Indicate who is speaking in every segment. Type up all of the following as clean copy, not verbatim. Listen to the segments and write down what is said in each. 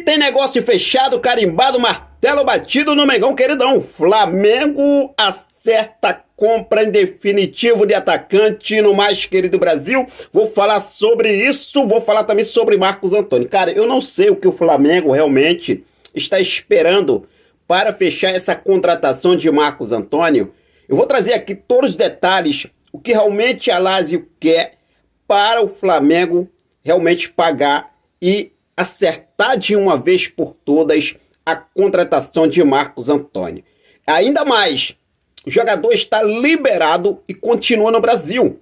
Speaker 1: tem negócio fechado, carimbado, martelo batido no Mengão, queridão. Flamengo acerta a compra em definitivo de atacante no mais querido Brasil. Vou falar sobre isso, vou falar também sobre Marcos Antônio. Cara, eu não sei o que o Flamengo realmente está esperando para fechar essa contratação de Marcos Antônio. Eu vou trazer aqui todos os detalhes, o que realmente a Lazio quer para o Flamengo realmente pagar e acertar de uma vez por todas a contratação de Marcos Antônio. Ainda mais, o jogador está liberado e continua no Brasil.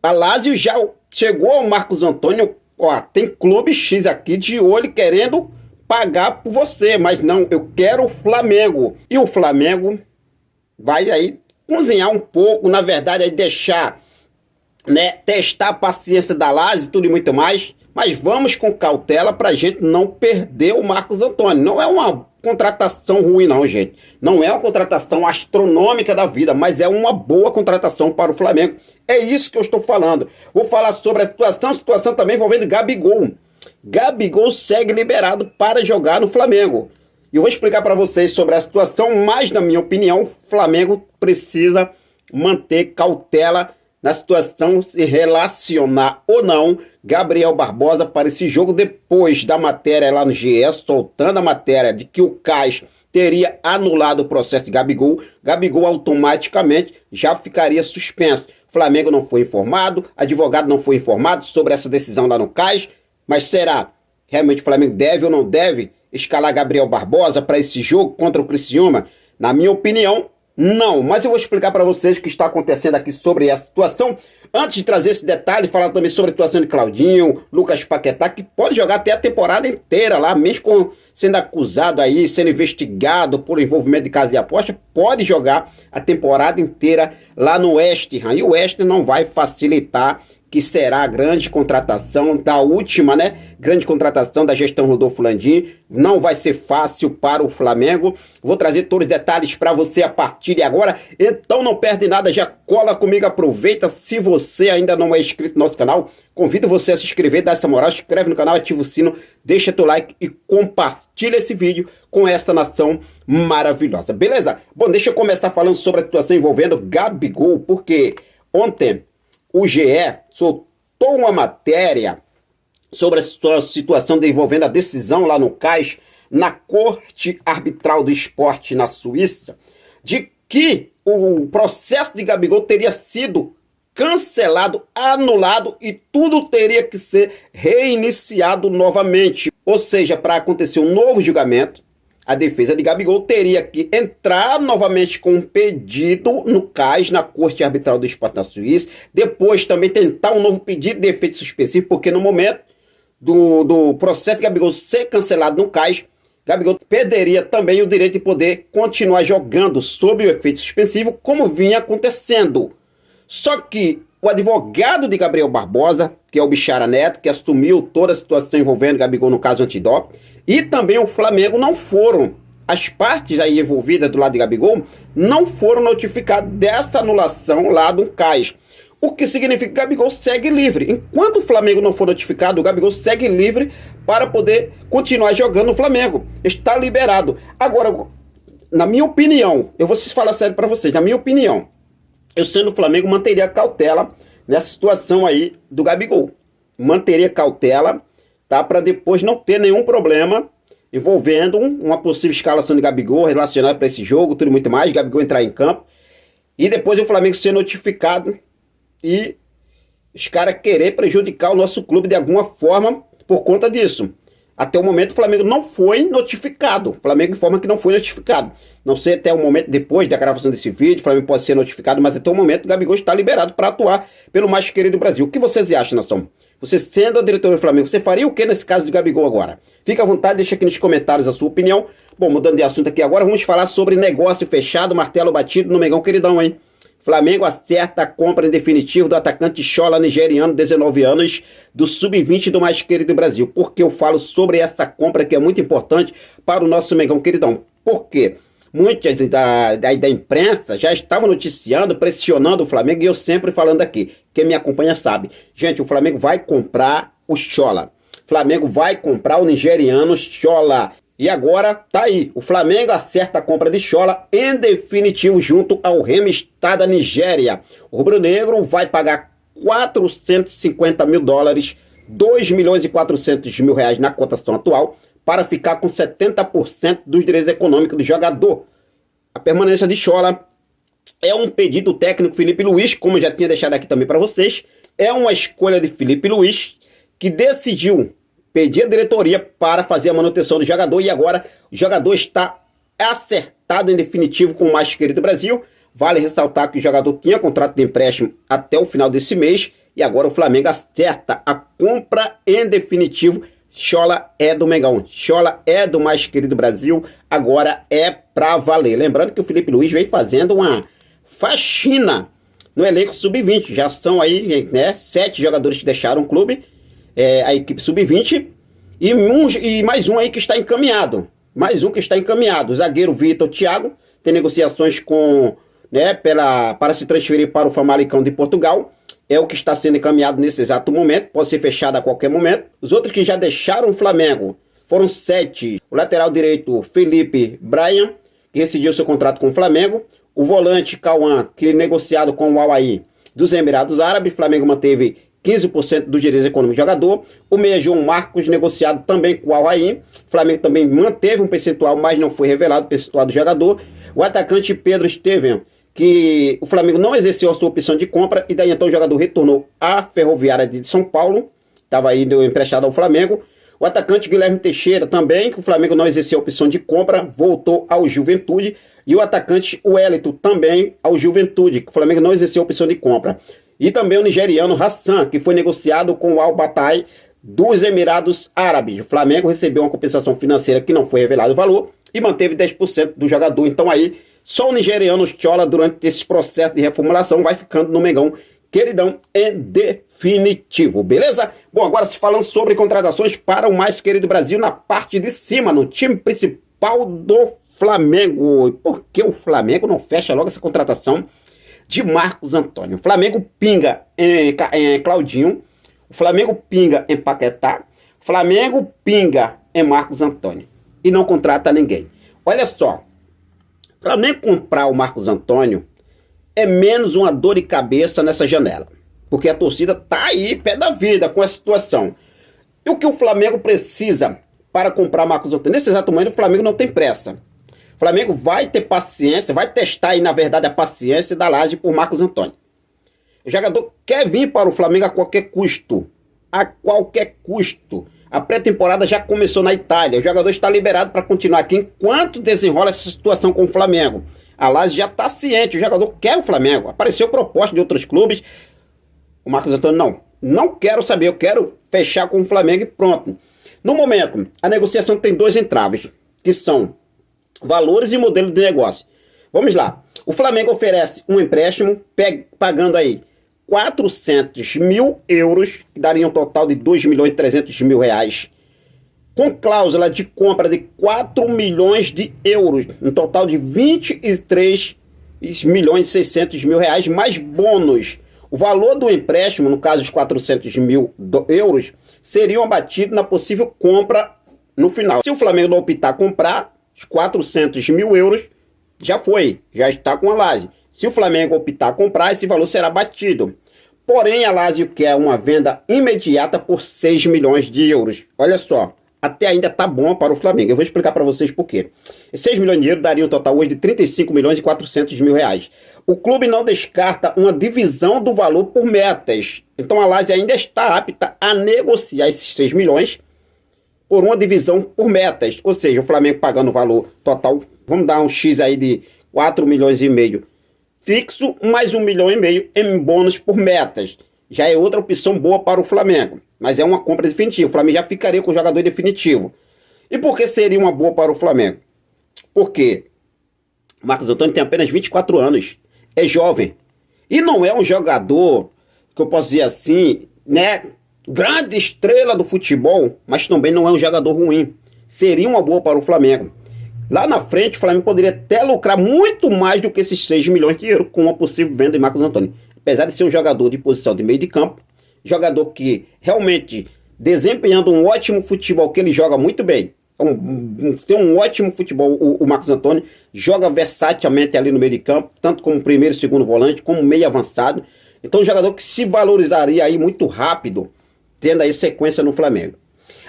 Speaker 1: A Lazio já chegou ao Marcos Antônio, ó, tem clube X aqui de olho querendo pagar por você, mas não, eu quero o Flamengo. E o Flamengo vai aí cozinhar um pouco, na verdade, aí deixar, né, testar a paciência da Lazio e tudo e muito mais. Mas vamos com cautela para a gente não perder o Marcos Antônio. Não é uma contratação ruim não, gente. Não é uma contratação astronômica da vida, mas é uma boa contratação para o Flamengo. É isso que eu estou falando. Vou falar sobre a situação também envolvendo Gabigol. Gabigol segue liberado para jogar no Flamengo. E eu vou explicar para vocês sobre a situação, mas na minha opinião, o Flamengo precisa manter cautela na situação, se relacionar ou não Gabriel Barbosa para esse jogo, depois da matéria lá no GE, soltando a matéria de que o CAS teria anulado o processo de Gabigol. Gabigol automaticamente já ficaria suspenso. O Flamengo não foi informado, advogado não foi informado sobre essa decisão lá no CAS, mas será realmente o Flamengo deve ou não deve escalar Gabriel Barbosa para esse jogo contra o Criciúma? Na minha opinião, não, mas eu vou explicar para vocês o que está acontecendo aqui sobre essa situação. Antes de trazer esse detalhe, falar também sobre a situação de Claudinho, Lucas Paquetá, que pode jogar até a temporada inteira lá, mesmo sendo acusado aí, sendo investigado por envolvimento de casa de aposta, pode jogar a temporada inteira lá no West Ham. E o West Ham não vai facilitar, que será a grande contratação da última, né? Grande contratação da gestão Rodolfo Landim. Não vai ser fácil para o Flamengo. Vou trazer todos os detalhes para você a partir de agora. Então não perde nada, já cola comigo, aproveita. Se você ainda não é inscrito no nosso canal, convido você a se inscrever, dá essa moral, se inscreve no canal, ativa o sino, deixa teu like e compartilha esse vídeo com essa nação maravilhosa. Beleza? Bom, deixa eu começar falando sobre a situação envolvendo Gabigol, porque ontem o GE soltou uma matéria sobre a situação envolvendo a decisão lá no CAS, na Corte Arbitral do Esporte na Suíça, de que o processo de Gabigol teria sido cancelado, anulado e tudo teria que ser reiniciado novamente. Ou seja, para acontecer um novo julgamento, a defesa de Gabigol teria que entrar novamente com um pedido no CAS, na Corte Arbitral do Esporte na Suíça, depois também tentar um novo pedido de efeito suspensivo, porque no momento do processo de Gabigol ser cancelado no CAS, Gabigol perderia também o direito de poder continuar jogando sob o efeito suspensivo, como vinha acontecendo. Só que o advogado de Gabriel Barbosa, que é o Bichara Neto, que assumiu toda a situação envolvendo Gabigol no caso antidoping, e também o Flamengo não foram, as partes aí envolvidas do lado de Gabigol, não foram notificadas dessa anulação lá do CAS. O que significa que o Gabigol segue livre. Enquanto o Flamengo não for notificado, o Gabigol segue livre para poder continuar jogando no Flamengo. Está liberado. Agora, na minha opinião, eu vou falar sério para vocês, na minha opinião, eu sendo o Flamengo manteria cautela nessa situação aí do Gabigol. Manteria cautela, tá? Para depois não ter nenhum problema envolvendo uma possível escalação de Gabigol relacionada para esse jogo, tudo muito mais, Gabigol entrar em campo. E depois o Flamengo ser notificado e os caras querer prejudicar o nosso clube de alguma forma por conta disso. Até o momento o Flamengo não foi notificado. O Flamengo informa que não foi notificado. Não sei até o momento, depois da gravação desse vídeo, o Flamengo pode ser notificado, mas até o momento o Gabigol está liberado para atuar pelo mais querido Brasil. O que vocês acham, nação? Você sendo a diretora do Flamengo, você faria o que nesse caso do Gabigol agora? Fica à vontade, deixa aqui nos comentários a sua opinião. Bom, mudando de assunto aqui agora, vamos falar sobre negócio fechado, martelo batido no Mengão, queridão, hein? Flamengo acerta a compra em definitivo do atacante Chola, nigeriano, 19 anos, do sub-20 do mais querido Brasil. Por que eu falo sobre essa compra que é muito importante para o nosso Mengão, queridão? Por quê? Muitas da imprensa já estavam noticiando, pressionando o Flamengo, e eu sempre falando aqui. Quem me acompanha sabe. Gente, o Flamengo vai comprar o Chola. Flamengo vai comprar o nigeriano Schola. E agora tá aí, o Flamengo acerta a compra de Schola em definitivo junto ao Remo Star da Nigéria. O rubro-negro vai pagar 450 mil dólares, 2 milhões e 400 mil reais na cotação atual, para ficar com 70% dos direitos econômicos do jogador. A permanência de Schola é um pedido do técnico Felipe Luiz, como eu já tinha deixado aqui também para vocês. É uma escolha de Felipe Luiz, que decidiu pedir a diretoria para fazer a manutenção do jogador, e agora o jogador está acertado em definitivo com o mais querido do Brasil. Vale ressaltar que o jogador tinha contrato de empréstimo até o final desse mês, e agora o Flamengo acerta a compra em definitivo. Schola é do Mengão, Schola é do mais querido do Brasil, agora é pra valer. Lembrando que o Felipe Luiz vem fazendo uma faxina no elenco sub-20, já são aí, né, 7 jogadores que deixaram o clube, a equipe sub-20, e mais um aí que está encaminhado. Mais um que está encaminhado. O zagueiro Vitor Thiago tem negociações com, né, para se transferir para o Famalicão de Portugal. É o que está sendo encaminhado nesse exato momento. Pode ser fechado a qualquer momento. Os outros que já deixaram o Flamengo foram 7. O lateral direito Felipe Bryan, que rescindiu seu contrato com o Flamengo. O volante Cauã, que é negociado com o Al-Ahly dos Emirados Árabes. O Flamengo manteve 15% dos direitos econômicos do jogador. O meia João Marcos, negociado também com o Al-Ahly. O Flamengo também manteve um percentual, mas não foi revelado o percentual do jogador. O atacante Pedro Steven, que o Flamengo não exerceu a sua opção de compra, e daí então o jogador retornou à Ferroviária de São Paulo. Estava aí emprestado ao Flamengo. O atacante Guilherme Teixeira também, que o Flamengo não exerceu a opção de compra, voltou ao Juventude. E o atacante Wellington também ao Juventude, que o Flamengo não exerceu a opção de compra. E também o nigeriano Hassan, que foi negociado com o Al-Batai dos Emirados Árabes. O Flamengo recebeu uma compensação financeira que não foi revelado o valor e manteve 10% do jogador. Então aí, só o nigeriano Schola, durante esse processo de reformulação, vai ficando no Mengão queridão em definitivo, beleza? Bom, agora se falando sobre contratações para o mais querido Brasil, na parte de cima, no time principal do Flamengo. Por que o Flamengo não fecha logo essa contratação de Marcos Antônio? O Flamengo pinga em Claudinho, o Flamengo pinga em Paquetá, o Flamengo pinga em Marcos Antônio e não contrata ninguém. Olha só, o Flamengo comprar o Marcos Antônio é menos uma dor de cabeça nessa janela, porque a torcida tá aí pé da vida com essa situação. E o que o Flamengo precisa para comprar Marcos Antônio? Nesse exato momento o Flamengo não tem pressa. O Flamengo vai ter paciência, vai testar aí, na verdade, a paciência da Laje por Marcos Antônio. O jogador quer vir para o Flamengo a qualquer custo. A qualquer custo. A pré-temporada já começou na Itália. O jogador está liberado para continuar aqui enquanto desenrola essa situação com o Flamengo. A Laje já está ciente, o jogador quer o Flamengo. Apareceu proposta de outros clubes. O Marcos Antônio, não quero saber, eu quero fechar com o Flamengo e pronto. No momento, a negociação tem 2 entraves, que são valores e modelo de negócio. Vamos lá. O Flamengo oferece um empréstimo pagando aí 400 mil euros, que daria um total de 2 milhões e 300 mil reais, com cláusula de compra de 4 milhões de euros, um total de 23 milhões e 600 mil reais, mais bônus. O valor do empréstimo, no caso os 400 mil euros, seriam abatidos na possível compra no final. Se o Flamengo não optar comprar, os 400 mil euros já foi, já está com a Laje. Se o Flamengo optar comprar, esse valor será batido. Porém, a Lazio quer uma venda imediata por 6 milhões de euros. Olha só, até ainda tá bom para o Flamengo. Eu vou explicar para vocês por quê. 6 milhões de euros daria um total hoje de 35 milhões e 400 mil reais. O clube não descarta uma divisão do valor por metas. Então a Lazio ainda está apta a negociar esses 6 milhões por uma divisão por metas. Ou seja, o Flamengo pagando o valor total, vamos dar um X aí de 4 milhões e meio fixo, mais 1 milhão e meio em bônus por metas. Já é outra opção boa para o Flamengo, mas é uma compra definitiva. O Flamengo já ficaria com o jogador definitivo. E por que seria uma boa para o Flamengo? Porque Marcos Antônio tem apenas 24 anos, é jovem, e não é um jogador, que eu posso dizer assim, né, grande estrela do futebol, mas também não é um jogador ruim. Seria uma boa para o Flamengo. Lá na frente, o Flamengo poderia até lucrar muito mais do que esses 6 milhões de euros com uma possível venda de Marcos Antônio. Apesar de ser um jogador de posição de meio de campo, jogador que realmente desempenhando um ótimo futebol, que ele joga muito bem. Tem um ótimo futebol, o Marcos Antônio joga versatilmente ali no meio de campo, tanto como primeiro e segundo volante, como meio avançado. Então um jogador que se valorizaria aí muito rápido, tendo aí sequência no Flamengo.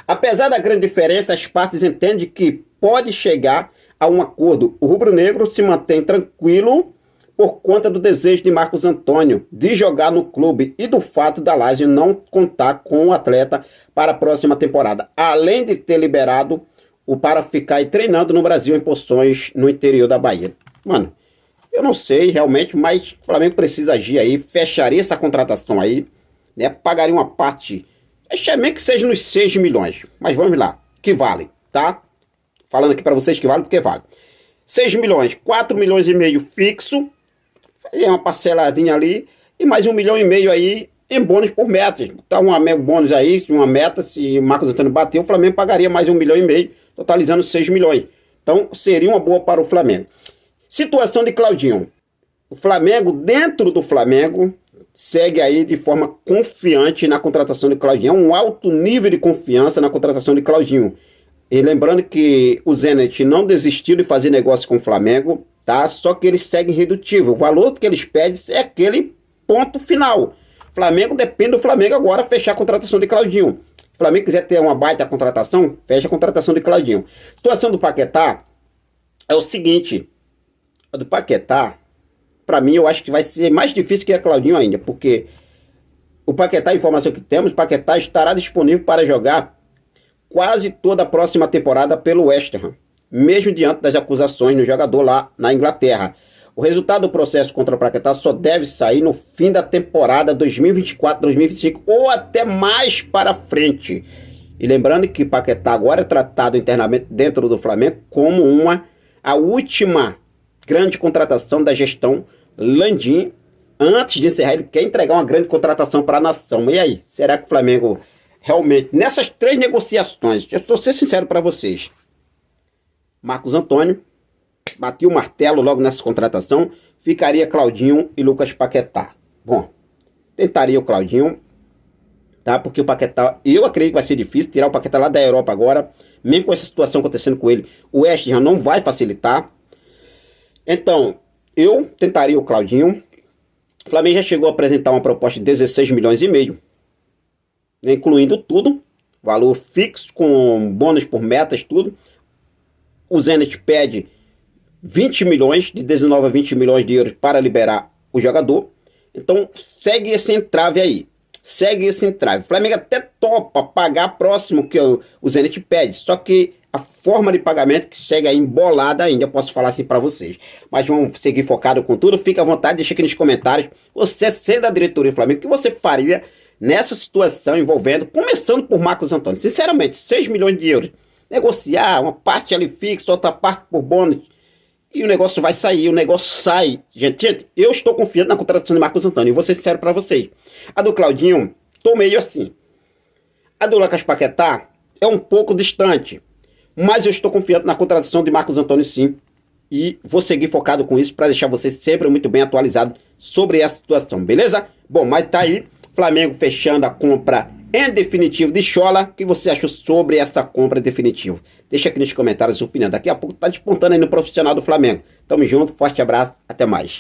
Speaker 1: Apesar da grande diferença, as partes entendem que pode chegar a um acordo. O rubro-negro se mantém tranquilo por conta do desejo de Marcos Antônio de jogar no clube e do fato da Lazio não contar com o atleta para a próxima temporada, além de ter liberado o para ficar aí treinando no Brasil em Poções, no interior da Bahia. Mano, eu não sei realmente, mas o Flamengo precisa agir aí, fecharia essa contratação aí, né? Pagaria uma parte, nem que seja nos 6 milhões, mas vamos lá, que vale, tá? Falando aqui para vocês que vale, porque vale. 6 milhões, 4 milhões e meio fixo, é uma parceladinha ali, e mais 1,5 milhão aí em bônus por metas. Tá um bônus aí, uma meta, se o Marcos Antônio bater, o Flamengo pagaria mais 1,5 milhão, totalizando 6 milhões. Então seria uma boa para o Flamengo. Situação de Claudinho. O Flamengo, dentro do Flamengo, segue aí de forma confiante na contratação de Claudinho. É um alto nível de confiança na contratação de Claudinho. E lembrando que o Zenit não desistiu de fazer negócio com o Flamengo, tá? Só que eles seguem redutivo. O valor que eles pedem é aquele ponto final. O Flamengo depende do Flamengo agora fechar a contratação de Claudinho. Se o Flamengo quiser ter uma baita contratação, fecha a contratação de Claudinho. Situação do Paquetá é o seguinte. A do Paquetá, para mim, eu acho que vai ser mais difícil que a Claudinho ainda, porque o Paquetá, a informação que temos, o Paquetá estará disponível para jogar quase toda a próxima temporada pelo West Ham, mesmo diante das acusações no jogador lá na Inglaterra. O resultado do processo contra o Paquetá só deve sair no fim da temporada 2024-2025 ou até mais para frente. E lembrando que Paquetá agora é tratado internamente dentro do Flamengo como a última grande contratação da gestão Landim. Antes de encerrar, ele quer entregar uma grande contratação para a nação. E aí, será que o Flamengo realmente, nessas 3 negociações, eu estou sendo sincero para vocês, Marcos Antônio bateu o martelo logo nessa contratação, ficaria Claudinho e Lucas Paquetá. Bom, tentaria o Claudinho, tá? Porque o Paquetá, eu acredito que vai ser difícil tirar o Paquetá lá da Europa agora, mesmo com essa situação acontecendo com ele, o West Ham não vai facilitar. Então, eu tentaria o Claudinho. O Flamengo já chegou a apresentar uma proposta de 16 milhões e meio, incluindo tudo, valor fixo, com bônus por metas, tudo. O Zenit pede 20 milhões, de 19 a 20 milhões de euros para liberar o jogador. Então segue esse entrave aí, segue esse entrave. O Flamengo até topa pagar próximo que o Zenit pede, só que a forma de pagamento que segue aí embolada ainda, eu posso falar assim para vocês. Mas vamos seguir focado com tudo, fica à vontade, deixa aqui nos comentários, você sendo a diretoria do Flamengo, o que você faria nessa situação envolvendo, começando por Marcos Antônio. Sinceramente, 6 milhões de euros. Negociar, uma parte ali fixa, outra parte por bônus. E o negócio vai sair, o negócio sai. Gente, eu estou confiante na contratação de Marcos Antônio. E vou ser sincero para vocês. A do Claudinho, tô meio assim. A do Lucas Paquetá é um pouco distante. Mas eu estou confiante na contratação de Marcos Antônio sim. E vou seguir focado com isso para deixar vocês sempre muito bem atualizados sobre essa situação, beleza? Bom, mas tá aí. Flamengo fechando a compra em definitivo de Scholler. O que você achou sobre essa compra definitiva? Deixa aqui nos comentários a sua opinião. Daqui a pouco tá despontando aí no profissional do Flamengo. Tamo junto, forte abraço, até mais.